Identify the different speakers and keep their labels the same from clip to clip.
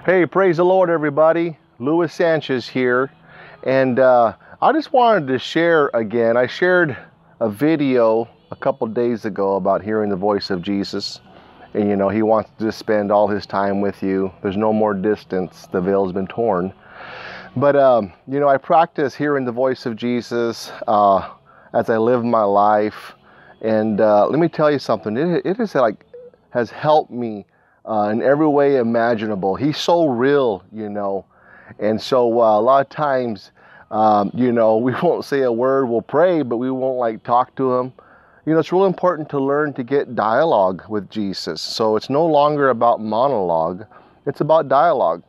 Speaker 1: Hey, praise the Lord, everybody. Sanchez here. And I just wanted to share again. I shared a video a couple days ago about hearing the voice of Jesus. And you know, he wants to spend all his time with you. There's no more distance. The veil's been torn. But, you know, I practice hearing the voice of Jesus as I live my life. And let me tell you something. It is like has helped me in every way imaginable. He's so real, you know. And so a lot of times, you know, we won't say a word. We'll pray, but we won't like talk to him. You know, it's real important to learn to get dialogue with Jesus. So it's no longer about monologue. It's about dialogue.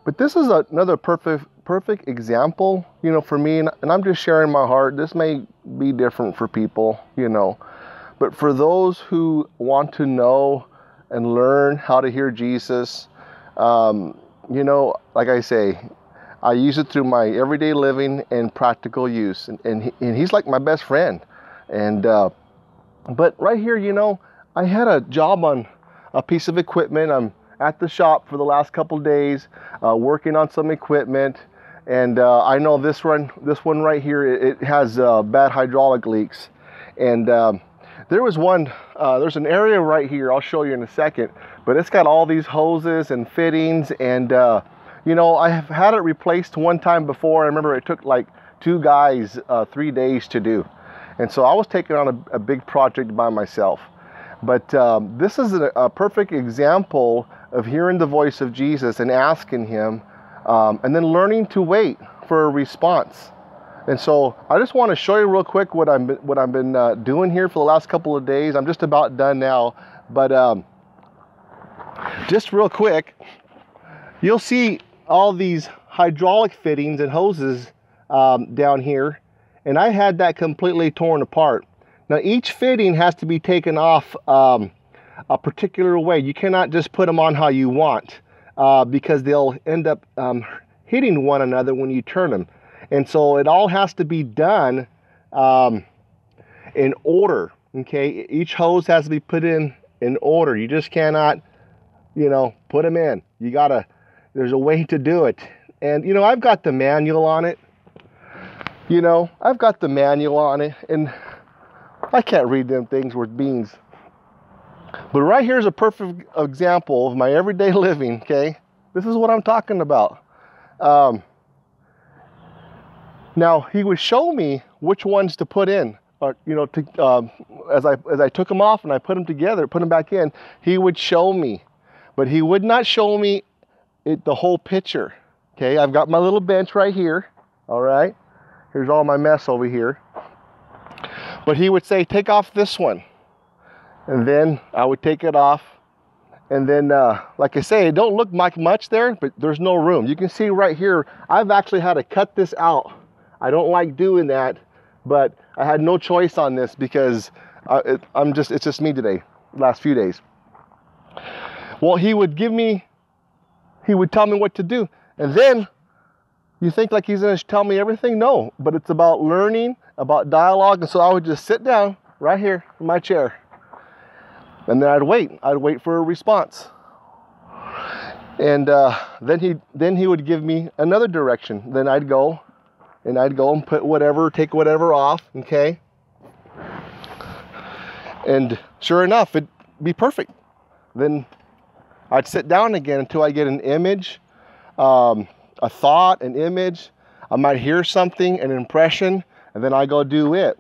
Speaker 1: But this is another perfect example, you know, for me. And I'm just sharing my heart. This may be different for people, you know. But for those who want to know and learn how to hear Jesus, you know, like I say, I use it through my everyday living and practical use. And he's like my best friend. And but right here, you know, I had a job on a piece of equipment. I'm at the shop for the last couple days, working on some equipment. And I know this one right here, it has bad hydraulic leaks. And there was one, there's an area right here, I'll show you in a second, but it's got all these hoses and fittings. And, you know, I have had it replaced one time before. I remember it took like 2 guys 3 days to do. And so I was taking on a big project by myself. But this is a perfect example of hearing the voice of Jesus and asking him, and then learning to wait for a response. And so I just want to show you real quick what I've been doing here for the last couple of days. I'm just about done now, but just real quick, you'll see all these hydraulic fittings and hoses down here, and I had that completely torn apart. Now each fitting has to be taken off a particular way. You cannot just put them on how you want because they'll end up hitting one another when you turn them. And so it all has to be done in order, okay? Each hose has to be put in order. You just cannot, you know, put them in. You gotta, there's a way to do it. And, you know, I've got the manual on it. You know, I've got the manual on it, and I can't read them things worth beans. But right here's a perfect example of my everyday living, okay? This is what I'm talking about. Now, he would show me which ones to put in, or, you know, as I took them off and I put them together, put them back in, he would show me. But he would not show me the whole picture, okay? I've got my little bench right here, all right? Here's all my mess over here. But he would say, take off this one. And then I would take it off. And then, like I say, it don't look like much there, but there's no room. You can see right here, I've actually had to cut this out. I don't like doing that, but I had no choice on this because it's just me today, last few days. Well, he would tell me what to do. And then you think like he's gonna tell me everything? No, but it's about learning, about dialogue. And so I would just sit down right here in my chair. And then I'd wait for a response. And then he would give me another direction. Then I'd go and take whatever off, okay? And sure enough, it'd be perfect. Then I'd sit down again until I get an image, a thought, an image. I might hear something, an impression, and then I go do it.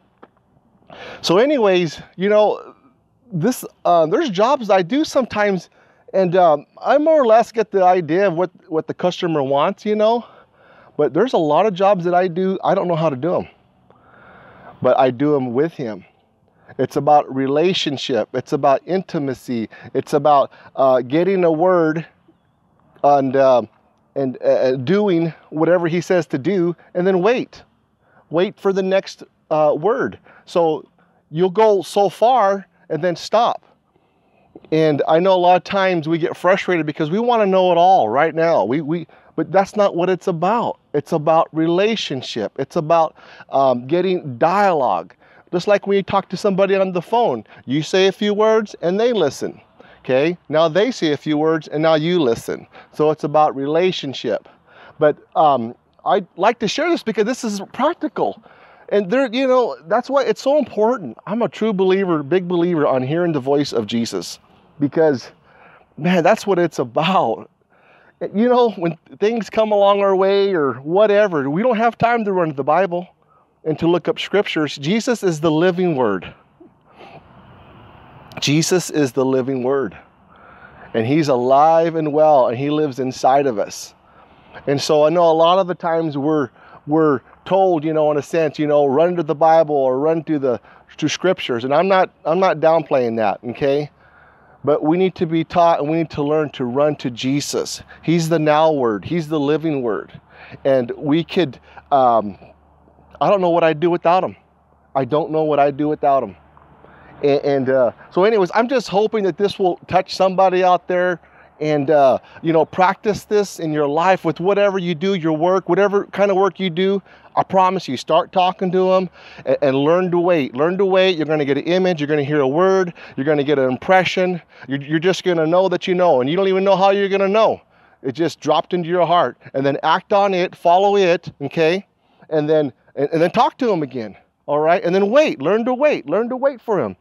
Speaker 1: So anyways, you know, there's jobs I do sometimes, and I more or less get the idea of what the customer wants, you know. But there's a lot of jobs that I do, I don't know how to do them. But I do them with him. It's about relationship. It's about intimacy. It's about getting a word and doing whatever he says to do, and then wait for the next word. So you'll go so far and then stop. And I know a lot of times we get frustrated because we want to know it all right now. But that's not what it's about. It's about relationship. It's about getting dialogue. Just like when you talk to somebody on the phone, you say a few words and they listen. Okay, now they say a few words and now you listen. So it's about relationship. But I'd like to share this because this is practical. And there, you know, that's why it's so important. I'm a true believer, big believer on hearing the voice of Jesus, because, man, that's what it's about. You know, when things come along our way or whatever, we don't have time to run to the Bible and to look up scriptures. Jesus is the living word. Jesus is the living word. And he's alive and well, and he lives inside of us. And so I know a lot of the times we're told, you know, in a sense, you know, run to the Bible or run to scriptures. And I'm not downplaying that, okay? But we need to be taught and we need to learn to run to Jesus. He's the now word. He's the living word. And we could, I don't know what I'd do without him. I don't know what I'd do without him. So anyways, I'm just hoping that this will touch somebody out there. And, you know, practice this in your life with whatever you do, your work, whatever kind of work you do. I promise you, start talking to them and learn to wait. Learn to wait. You're going to get an image. You're going to hear a word. You're going to get an impression. You're just going to know that you know. And you don't even know how you're going to know. It just dropped into your heart. And then act on it. Follow it. Okay? And then talk to him again. All right? And then wait. Learn to wait. Learn to wait for him.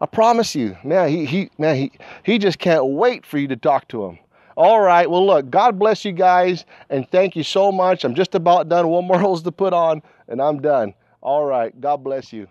Speaker 1: I promise you, man, he just can't wait for you to talk to him. All right, well, look, God bless you guys, and thank you so much. I'm just about done. One more hose to put on, and I'm done. All right, God bless you.